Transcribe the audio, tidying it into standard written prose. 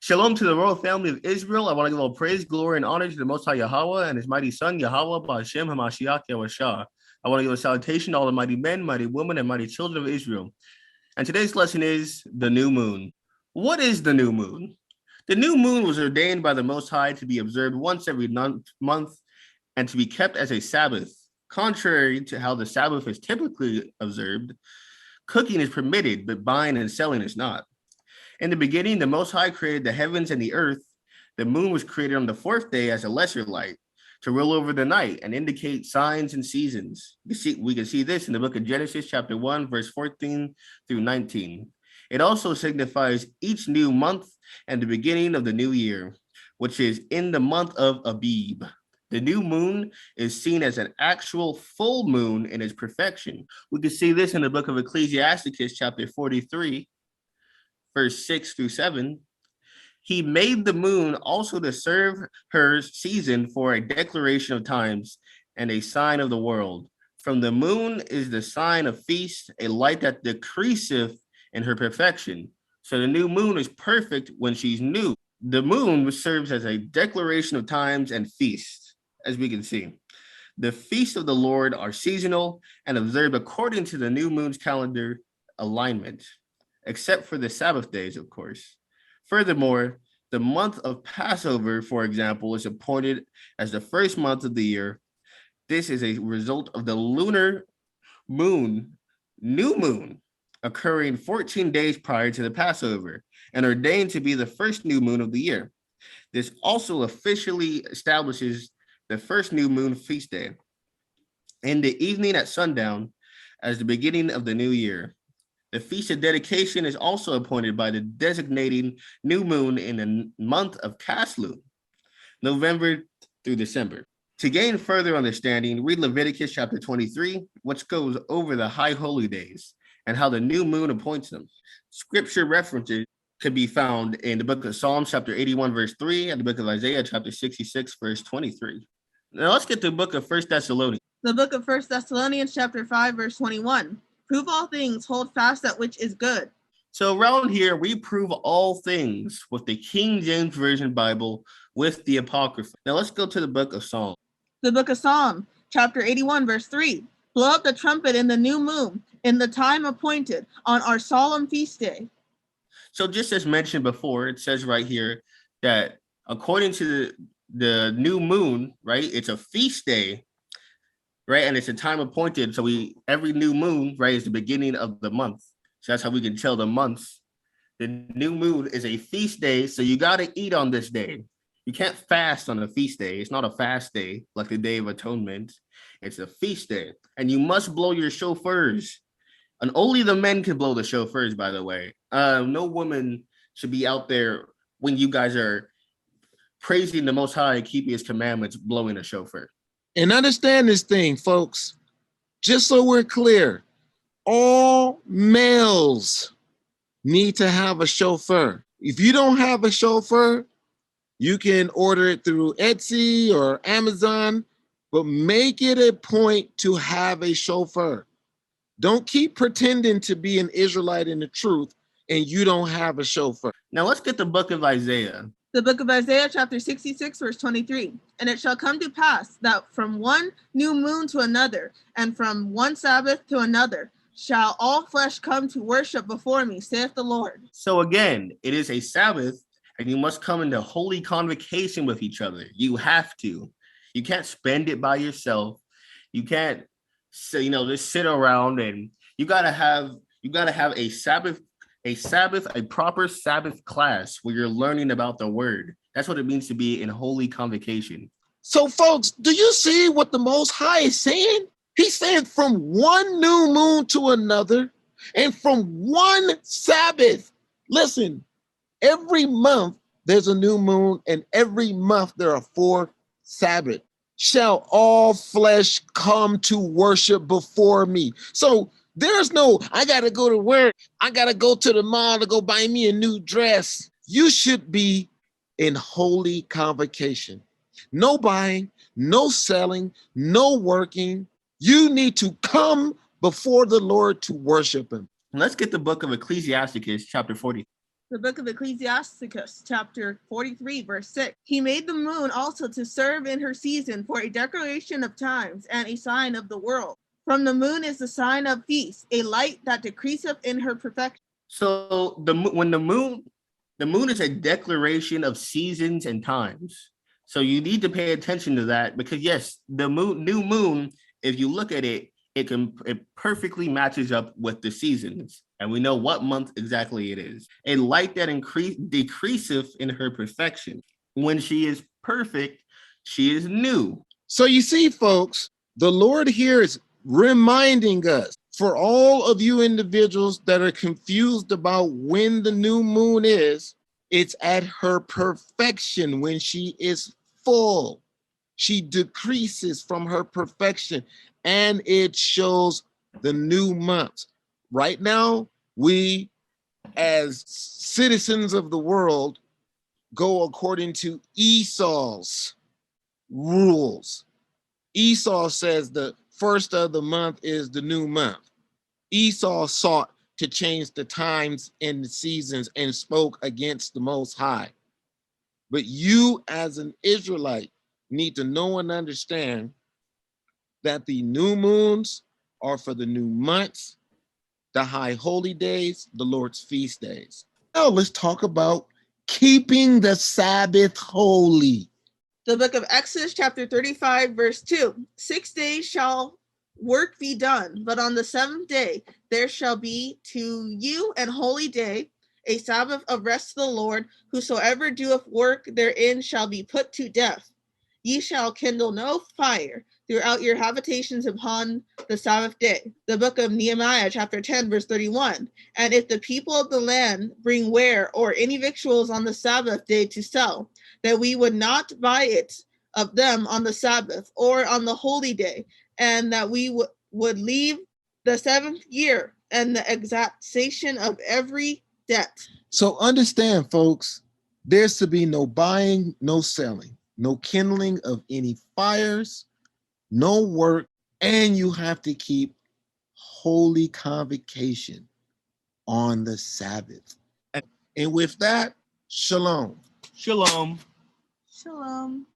Shalom to the royal family of Israel. I want to give all praise, glory, and honor to the Most High Yahweh and his mighty son, Yahweh, Ba'Shem HaMashiach Yahushua. I want to give a salutation to all the mighty men, mighty women, and mighty children of Israel. And today's lesson is the new moon. What is the new moon? The new moon was ordained by the Most High to be observed once every month and to be kept as a Sabbath. Contrary to how the Sabbath is typically observed, cooking is permitted, but buying and selling is not. In the beginning, the Most High created the heavens and the earth. The moon was created on the fourth day as a lesser light to rule over the night and indicate signs and seasons. We can see this in the book of Genesis, chapter 1, verse 14 through 19. It also signifies each new month and the beginning of the new year, which is in the month of Abib. The new moon is seen as an actual full moon in its perfection. We can see this in the book of Ecclesiasticus, chapter 43, verse 6 through 7. He made the moon also to serve her season for a declaration of times and a sign of the world. From the moon is the sign of feast, a light that decreaseth in her perfection. So the new moon is perfect when she's new. The moon serves as a declaration of times and feasts, as we can see. The feasts of the Lord are seasonal and observed according to the new moon's calendar alignment, except for the Sabbath days, of course. Furthermore, the month of Passover, for example, is appointed as the first month of the year. This is a result of the lunar moon, new moon, occurring 14 days prior to the Passover and ordained to be the first new moon of the year. This also officially establishes the first new moon feast day in the evening at sundown as the beginning of the new year. The Feast of Dedication is also appointed by the designating new moon in the month of Caslu, November through December. To gain further understanding, read Leviticus chapter 23, which goes over the high holy days and how the new moon appoints them. Scripture references can be found in the book of Psalms chapter 81, verse 3, and the book of Isaiah chapter 66, verse 23. Now let's get to the book of 1 Thessalonians. The book of 1 Thessalonians chapter 5, verse 21. Prove all things, hold fast that which is good. So around here, we prove all things with the King James Version Bible with the Apocrypha. Now let's go to the book of Psalms. The book of Psalm, chapter 81, verse 3. Blow up the trumpet in the new moon, in the time appointed, on our solemn feast day. So just as mentioned before, it says right here that according to the new moon, right, it's a feast day, right? And it's a time appointed. So every new moon, right, is the beginning of the month. So that's how we can tell the months. The new moon is a feast day. So you got to eat on this day. You can't fast on a feast day. It's not a fast day like the Day of Atonement. It's a feast day. And you must blow your shofars. And only the men can blow the shofars, by the way. No woman should be out there when you guys are praising the Most High, keeping his commandments, blowing a shofar. And understand this thing, folks, just so we're clear, all males need to have a chauffeur. If you don't have a chauffeur, you can order it through Etsy or Amazon, but make it a point to have a chauffeur. Don't keep pretending to be an Israelite in the truth and you don't have a chauffeur. Now let's get the book of Isaiah. The book of Isaiah, chapter 66, verse 23. And it shall come to pass that from one new moon to another, and from one Sabbath to another, shall all flesh come to worship before me, saith the Lord. So again, it is a Sabbath, and you must come into holy convocation with each other. You have to. You can't spend it by yourself. You can't say, just sit around, and you gotta have a Sabbath, a proper Sabbath class where you're learning about the word. That's what it means to be in holy convocation. So folks, do you see what the Most High is saying? He's saying from one new moon to another and from one Sabbath. Listen, every month there's a new moon and every month there are 4 Sabbaths. Shall all flesh come to worship before me. So there's no, I got to go to work. I got to go to the mall to go buy me a new dress. You should be in holy convocation. No buying, no selling, no working. You need to come before the Lord to worship him. Let's get the book of Ecclesiasticus, chapter 40. The book of Ecclesiasticus, chapter 43, verse 6. He made the moon also to serve in her season for a declaration of times and a sign of the world. From the moon is the sign of feast, a light that decreaseth in her perfection. So the moon is a declaration of seasons and times. So you need to pay attention to that because yes, the new moon, if you look at it, it perfectly matches up with the seasons, and we know what month exactly it is. A light that decreaseth in her perfection. When she is perfect, she is new. So you see, folks, the Lord here is reminding us, for all of you individuals that are confused about when the new moon is, it's at her perfection when she is full. She decreases from her perfection, and it shows the new month. Right now, we as citizens of the world go according to Esau's rules. Esau says the first of the month is the new month. Esau sought to change the times and the seasons and spoke against the Most High. But you as an Israelite need to know and understand that the new moons are for the new months, the high holy days, the Lord's feast days. Now let's talk about keeping the Sabbath holy. The book of Exodus, chapter 35, verse 2. 6 days shall work be done, but on the seventh day there shall be to you an holy day, a Sabbath of rest to the Lord. Whosoever doeth work therein shall be put to death. Ye shall kindle no fire throughout your habitations upon the Sabbath day. The book of Nehemiah, chapter 10, verse 31. And if the people of the land bring ware or any victuals on the Sabbath day to sell, that we would not buy it of them on the Sabbath or on the holy day, and that we would leave the seventh year and the exaction of every debt. So understand, folks, there's to be no buying, no selling, no kindling of any fires, no work, and you have to keep holy convocation on the Sabbath. And with that, shalom. Shalom. Shalom.